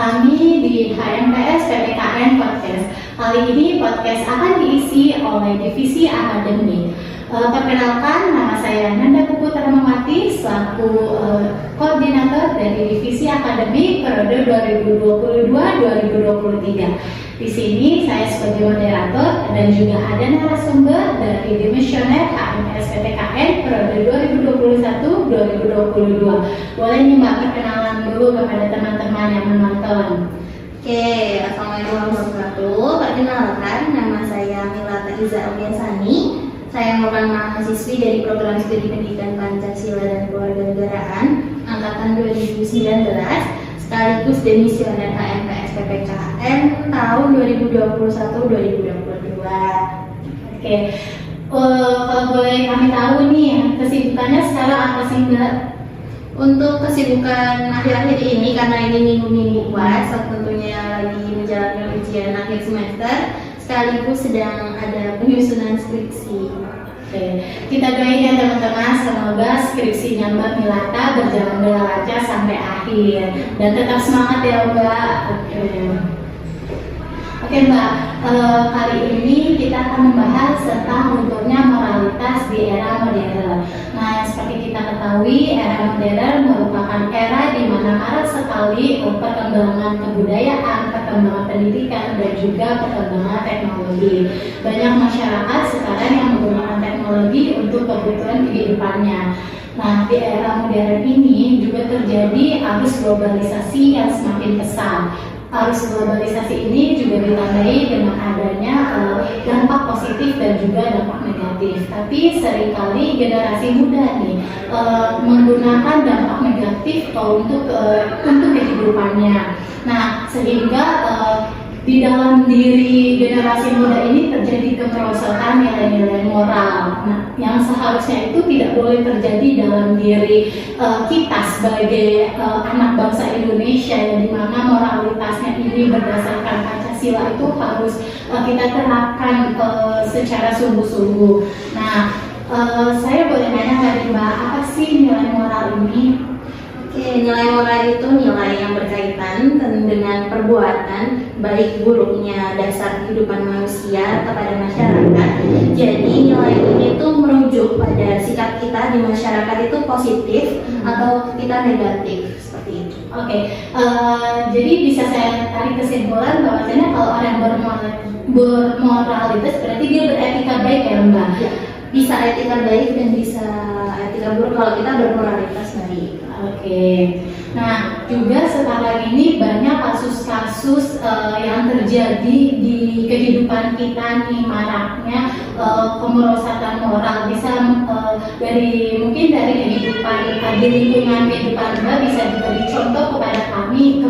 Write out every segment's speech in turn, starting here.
kami di HMPS PPKN Podcast. Kali ini podcast akan diisi oleh Divisi Akademik. Perkenalkan, nama saya Nanda Puputra Mamati selaku koordinator dari Divisi Akademik periode 2022-2023. Di sini saya sebagai moderator dan juga ada narasumber dari Dimisioner HMPS PPKN periode 2021-2022. Boleh nih Mbak perkenalan dulu kepada teman-teman yang menonton. Oke, assalamualaikum warahmatullahi wabarakatuh. Perkenalkan, nama saya Milata Iza Obiasani. Saya merupakan mahasiswi dari program studi pendidikan Pancasila dan Kewarganegaraan angkatan 2019, sekaligus demisioner HMPS PPKN tahun 2021-2022. Oke, kalau boleh kami tahu nih kesibukannya sekarang apa sih Mbak? Untuk kesibukan akhir-akhir ini, karena ini minggu-minggu UAS, tentunya lagi menjalani ujian akhir semester, sekaligus sedang ada penyusunan skripsi. Oke, kita doain ya teman-teman, semoga skripsinya Mbak Milata berjalan dengan lancar sampai akhir dan tetap semangat ya Mbak. Oke Mbak, kali ini kita akan membahas tentang lunturnya moralitas di era modern. Nah, seperti kita ketahui, era modern merupakan era di mana marak sekali perkembangan kebudayaan, perkembangan pendidikan, dan juga perkembangan teknologi. Banyak masyarakat sekarang yang menggunakan teknologi untuk kebutuhan kehidupannya. Nah, di era modern ini juga terjadi arus globalisasi yang semakin pesat. Arus globalisasi ini juga ditandai dengan adanya dampak positif dan juga dampak negatif. Tapi seringkali generasi muda nih menggunakan dampak negatif untuk kehidupannya. Nah, sehingga di dalam diri generasi muda ini terjadi kemerosotan nilai-nilai moral. Nah, yang seharusnya itu tidak boleh terjadi dalam diri kita sebagai anak bangsa Indonesia, yang dimana moralitasnya ini berdasarkan Pancasila itu harus kita terapkan secara sungguh-sungguh. Nah, saya boleh nanya dari Mbak, apa sih nilai moral ini? Oke, nilai moral itu nilai yang berkaitan dengan perbuatan baik buruknya dasar kehidupan manusia kepada masyarakat. Jadi nilai ini tuh merujuk pada sikap kita di masyarakat itu positif atau kita negatif, seperti itu. Oke, jadi bisa saya tarik kesimpulan bahwasanya kalau orang bermoralitas berarti dia beretika baik ya Mbak? Ya, bisa etika baik dan bisa etika buruk kalau kita bermoralitas baik. Oke, nah juga sekarang ini banyak kasus-kasus yang terjadi di kehidupan kita nih, maraknya kemerosotan moral. Bisa mungkin dari kehidupan di lingkungan kehidupan Mbak bisa diberi contoh kepada kami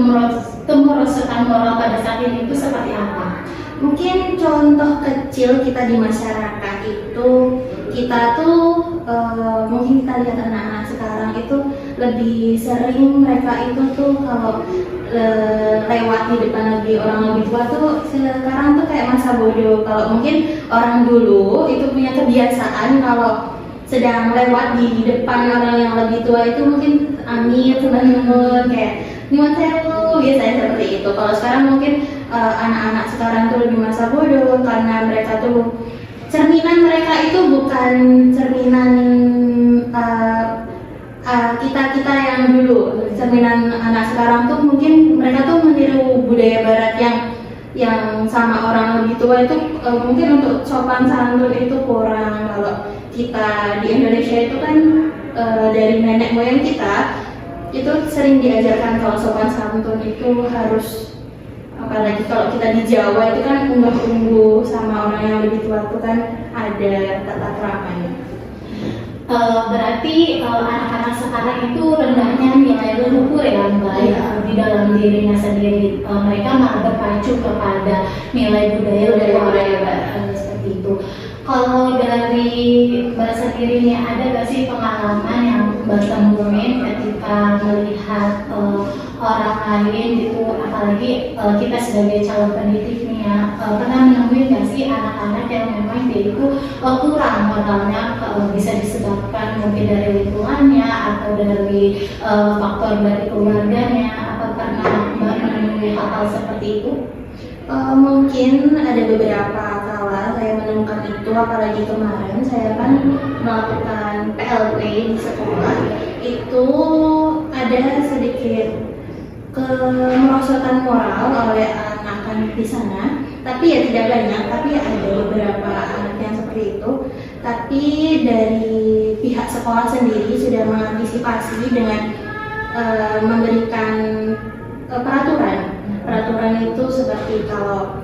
kemerosotan moral pada saat ini itu seperti apa? Mungkin contoh kecil kita di masyarakat itu, kita tuh mungkin kita lihat anak-anak sekarang itu lebih sering mereka itu tuh kalau lewat di depan orang lebih tua tuh sekarang tuh kayak masa bodoh. Kalau mungkin orang dulu itu punya kebiasaan kalau sedang lewat di depan orang yang lebih tua itu mungkin amit, teman-teman kayak nyuwun sewu, biasanya seperti itu. Kalau sekarang mungkin anak-anak sekarang tuh lebih masa bodoh karena mereka tuh cerminan mereka itu bukan cerminan kita yang dulu. Cerminan anak sekarang tuh mungkin mereka tuh meniru budaya barat yang sama orang lebih tua itu mungkin untuk sopan santun itu kurang. Kalau kita di Indonesia itu kan dari nenek moyang kita itu sering diajarkan kalau sopan santun itu harus, apalagi kalau kita di Jawa itu kan unggah-ungguh sama orang yang lebih tua itu kan ada tata keramanya. Berarti anak-anak sekarang itu rendahnya nilai leluhur ya Mbak, di dalam dirinya sendiri. Mereka malah berpacu kepada nilai budaya seperti itu. Kalau dari Mbak sendiri nih, ada gak sih pengalaman yang Mbak temuin ketika melihat orang lain gitu, apalagi kita sebagai calon pendidik nih ya, pernah menemui gak sih anak-anak yang memang dia itu kurang moralnya, bisa disebabkan mungkin dari lingkungannya atau dari faktor dari keluarganya, atau karena Mbak menemui menemui hal-hal seperti itu? Mungkin ada beberapa kala saya menemukan itu, apalagi kemarin saya kan melakukan PLP di sekolah. Itu ada sedikit kemerosotan moral oleh anak-anak di sana, tapi ya tidak banyak, tapi ada beberapa anak yang seperti itu. Tapi dari pihak sekolah sendiri sudah mengantisipasi dengan memberikan peraturan itu seperti kalau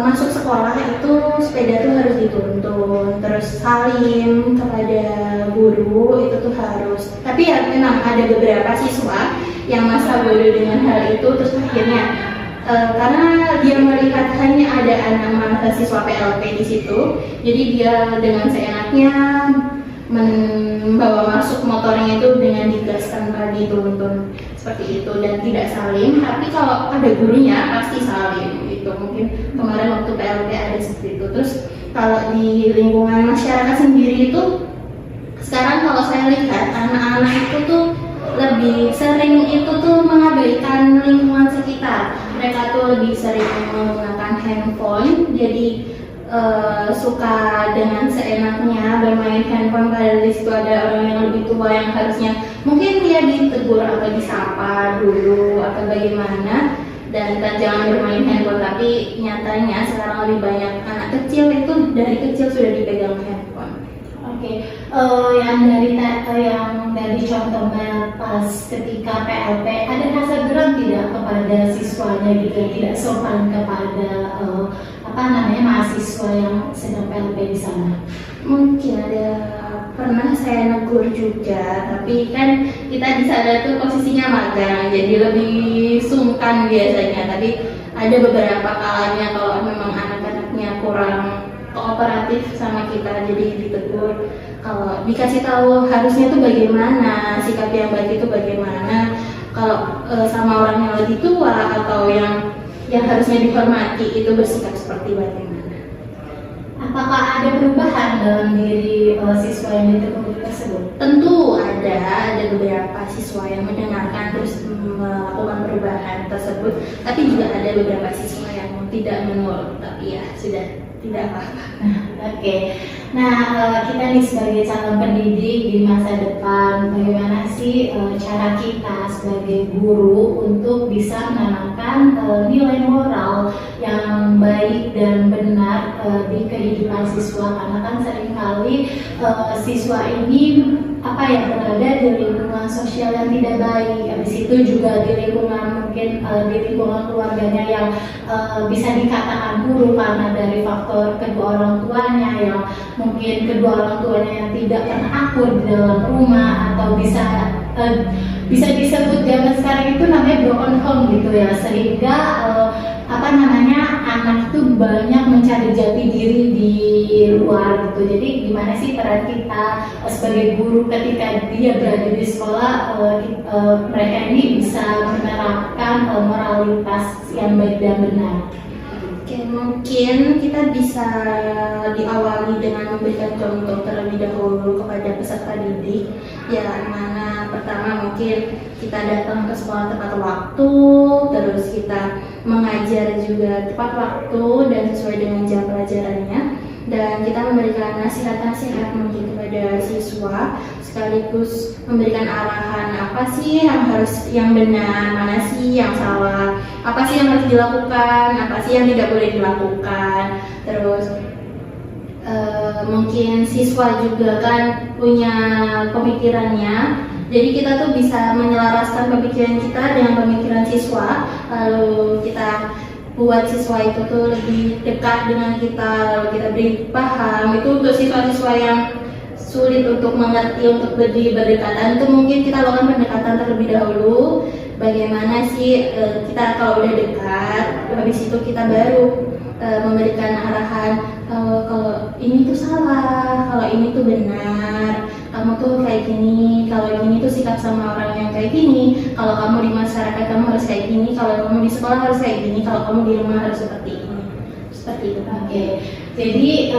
masuk sekolah itu sepeda tuh harus dituntun, terus salim kepada guru itu tuh harus. Tapi ya memang ada beberapa siswa yang masa bodoh dengan hal itu, terus akhirnya karena dia melihat hanya ada anak mahasiswa PLP di situ, jadi dia dengan seenaknya membawa masuk motornya itu dengan digas tanpa dituntun seperti itu dan tidak salim. Tapi kalau ada gurunya pasti salim. Itu mungkin kemarin waktu PLP ada seperti itu. Terus kalau di lingkungan masyarakat sendiri itu sekarang kalau saya lihat anak-anak itu tuh lebih sering itu tuh mengabaikan lingkungan sekitar. Mereka tuh lebih sering menggunakan handphone, jadi suka dengan seenaknya bermain handphone, padahal di situ ada orang yang lebih tua yang harusnya mungkin dia ditegur atau disapa dulu atau bagaimana, dan jangan bermain handphone. Tapi nyatanya sekarang lebih banyak anak kecil itu dari kecil sudah dipegang handphone. Oke, yang dari contoh Mel pas ketika PLP, ada rasa geram tidak kepada siswanya gitu, tidak sopan kepada mahasiswa yang sedang PLP di sana? Mungkin ada, pernah saya negur juga, tapi kan kita di sana tuh posisinya magang, jadi lebih sungkan biasanya. Tapi ada beberapa kalanya kalau memang anak-anaknya kurang kooperatif sama kita, jadi ditegur. Kalau dikasih tahu harusnya tuh bagaimana, sikap yang baik itu bagaimana. Kalau sama orang yang lebih tua atau yang harusnya dihormati itu bersikap seperti bagaimana. Apakah ada perubahan dalam diri siswa yang ditegur tersebut? Tentu ada beberapa siswa yang mendengarkan terus melakukan perubahan tersebut, tapi juga ada beberapa siswa yang tidak menurut, tapi ya sudah, tidak apa-apa. Oke. Nah, kita nih sebagai calon pendidik di masa depan, bagaimana sih cara kita sebagai guru untuk bisa menanamkan nilai moral yang baik dan benar di kehidupan siswa? Karena kan seringkali siswa ini berada di lingkungan sosial yang tidak baik. Habis itu juga di lingkungan mungkin di lingkungan keluarganya yang bisa dikatakan buruk karena dari faktor kedua orang tuanya, yang mungkin kedua orang tuanya yang tidak pernah akur di dalam rumah, atau bisa disebut zaman sekarang itu namanya broken home gitu ya, sehingga anak itu banyak mencari jati diri di luar gitu. Jadi gimana sih peran kita sebagai guru ketika dia berada di sekolah, mereka ini bisa menerapkan moralitas yang baik dan benar? Oke, mungkin kita bisa diawali dengan memberikan contoh terlebih dahulu kepada peserta didik. Ya, mana pertama mungkin kita datang ke sekolah tepat waktu, terus kita mengajar juga tepat waktu dan sesuai dengan jam pelajarannya, dan kita memberikan nasihat-nasihat mungkin kepada siswa, sekaligus memberikan arahan apa sih yang benar, mana sih yang salah, apa sih yang harus dilakukan, apa sih yang tidak boleh dilakukan. Terus mungkin siswa juga kan punya pemikirannya, jadi kita tuh bisa menyelaraskan pemikiran kita dengan pemikiran siswa, lalu kita buat siswa itu tuh lebih dekat dengan kita, lalu kita beri paham. Itu untuk siswa-siswa yang sulit untuk mengerti, untuk berdekatan, itu mungkin kita lakukan pendekatan terlebih dahulu. Bagaimana sih kita kalau udah dekat, habis itu kita baru memberikan arahan, kalau ini tuh salah, kalau ini tuh benar, kamu tuh kayak gini, kalau gini tuh sikap sama orang yang kayak gini, kalau kamu di masyarakat kamu harus kayak gini, kalau kamu di sekolah harus kayak gini, kalau kamu di rumah harus seperti ini, seperti itu. Oke. Jadi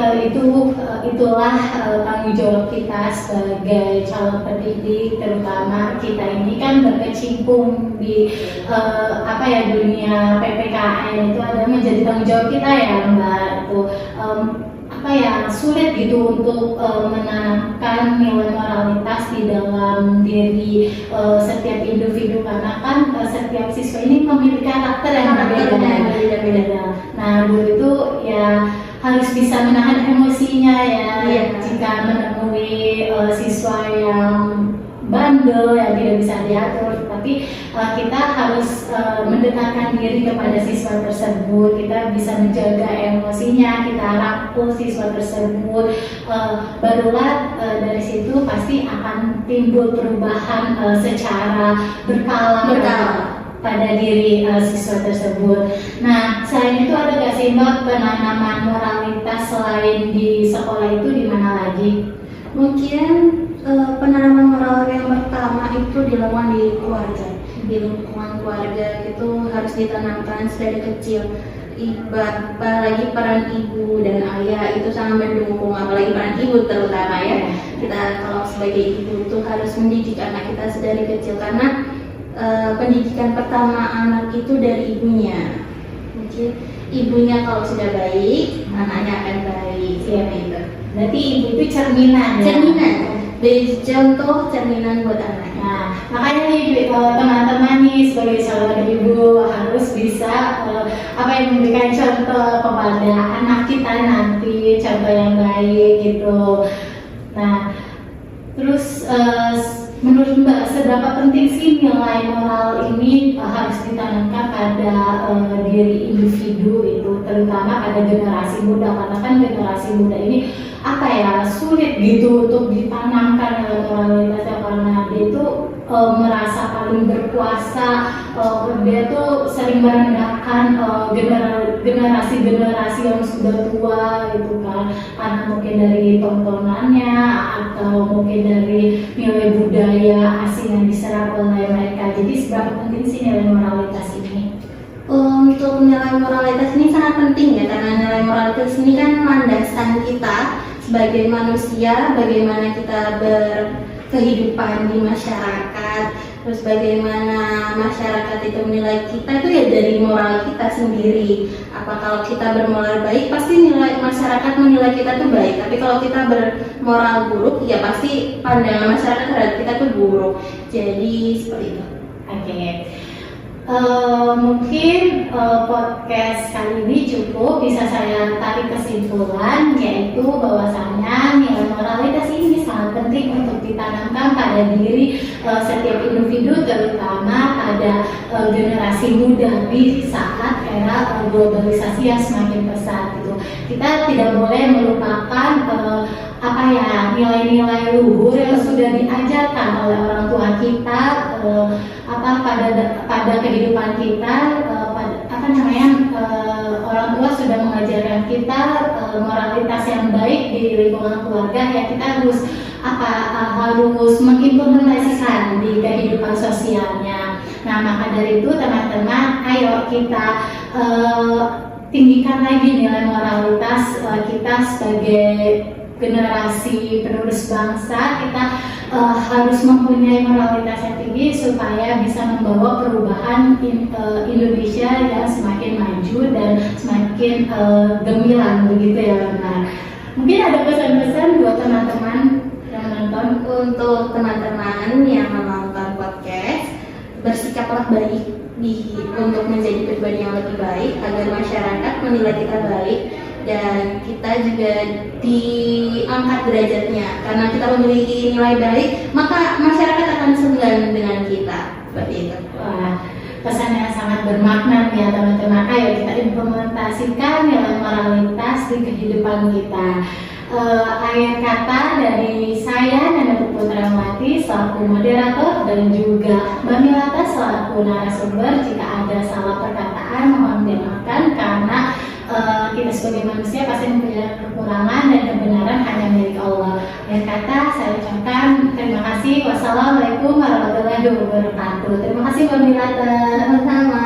itulah tanggung jawab kita sebagai calon pendidik, terutama kita ini kan berkecimpung di dunia PPKN itu ada menjadi tanggung jawab kita ya Mbak. Itu sulit gitu untuk menanamkan nilai moralitas di dalam diri setiap individu, karena kan setiap siswa ini memiliki karakter yang berbeda-beda. Nah, guru itu ya harus bisa menahan emosinya ya. Jika menemui siswa yang bandel yang tidak bisa diatur, tapi kita harus mendekatkan diri kepada siswa tersebut. Kita bisa menjaga emosinya, kita rangkul siswa tersebut, barulah dari situ pasti akan timbul perubahan secara berkala pada diri siswa tersebut. Nah, selain itu ada gak sih Mbak penanaman moralitas selain di sekolah itu di mana lagi? Mungkin penanaman moral yang pertama itu dilakukan di keluarga. Di lingkungan keluarga itu harus ditanamkan dari kecil. Apalagi peran ibu dan ayah itu sangat mendukung, apalagi peran ibu terutama ya. Kita kalau sebagai ibu itu harus mendidik anak kita sedari kecil, karena pendidikan pertama anak itu dari ibunya. Mungkin ibunya kalau sudah baik, anaknya akan baik. Seperti itu. Berarti ibu itu cerminan. Contoh cerminan buat anak. Nah, makanya nih teman-teman nih sebagai calon ibu harus bisa memberikan contoh kepada anak kita nanti, contoh yang baik gitu. Nah, terus menurut Mbak, seberapa penting sih nilai moral ini harus ditanamkan pada diri individu itu, terutama pada generasi muda, karena kan generasi muda ini sulit gitu untuk ditanamkan nilai moralitasnya, karena dia itu merasa paling berkuasa, dia tuh sering merendahkan generasi-generasi yang sudah tua gitu kan, karena mungkin dari tontonannya atau mungkin dari nilai budaya asing yang diserap oleh mereka. Jadi seberapa penting sih nilai moralitas ini? Untuk nilai moralitas ini sangat penting ya, karena nilai moralitas ini kan landasan kita sebagai manusia, bagaimana kita berkehidupan di masyarakat, terus bagaimana masyarakat itu menilai kita itu ya dari moral kita sendiri. Kalau kita bermoral baik, pasti nilai masyarakat menilai kita tuh baik. Tapi kalau kita bermoral buruk, ya pasti pandangan masyarakat terhadap kita tuh buruk. Jadi seperti itu. Oke. Mungkin podcast kali ini cukup bisa saya tarik kesimpulan, yaitu bahwasanya nilai moralitas ini sangat penting untuk ditanamkan pada diri setiap individu, terutama pada generasi muda di saat era globalisasi yang semakin pesat gitu. Kita tidak boleh melupakan nilai-nilai luhur yang sudah diajarkan oleh orang tua kita pada kehidupan kita. Orang tua sudah mengajarkan kita moralitas yang baik di lingkungan keluarga, ya kita harus mengimplementasikan di kehidupan sosialnya. Nah, maka dari itu teman-teman, ayo kita tinggikan lagi nilai moralitas kita sebagai generasi penerus bangsa. Kita harus mempunyai moralitas yang tinggi supaya bisa membawa perubahan Indonesia yang semakin maju dan semakin gemilang begitu ya. Nah, mungkin ada pesan-pesan buat teman-teman yang menonton. Untuk teman-teman yang menonton podcast, bersikaplah baik untuk menjadi pribadi yang lebih baik agar masyarakat menilai kita baik dan kita juga diangkat derajatnya. Karena kita memiliki nilai baik, maka masyarakat akan segan dengan kita. Seperti itu. Wah, pesan yang sangat bermakna ya teman-teman. Ayo kita implementasikan nilai moralitas di kehidupan kita. Akhir kata dari saya, Nana Putrawati selaku moderator, dan juga Mbak Milata selaku narasumber. Jika ada salah perkataan mohon dimaafkan, karena kita sebagai manusia pasti mempunyai kekurangan dan kebenaran hanya milik Allah. Akhir kata saya ucapkan terima kasih. Wassalamualaikum warahmatullahi wabarakatuh. Terima kasih Mbak Milata. Sama-sama.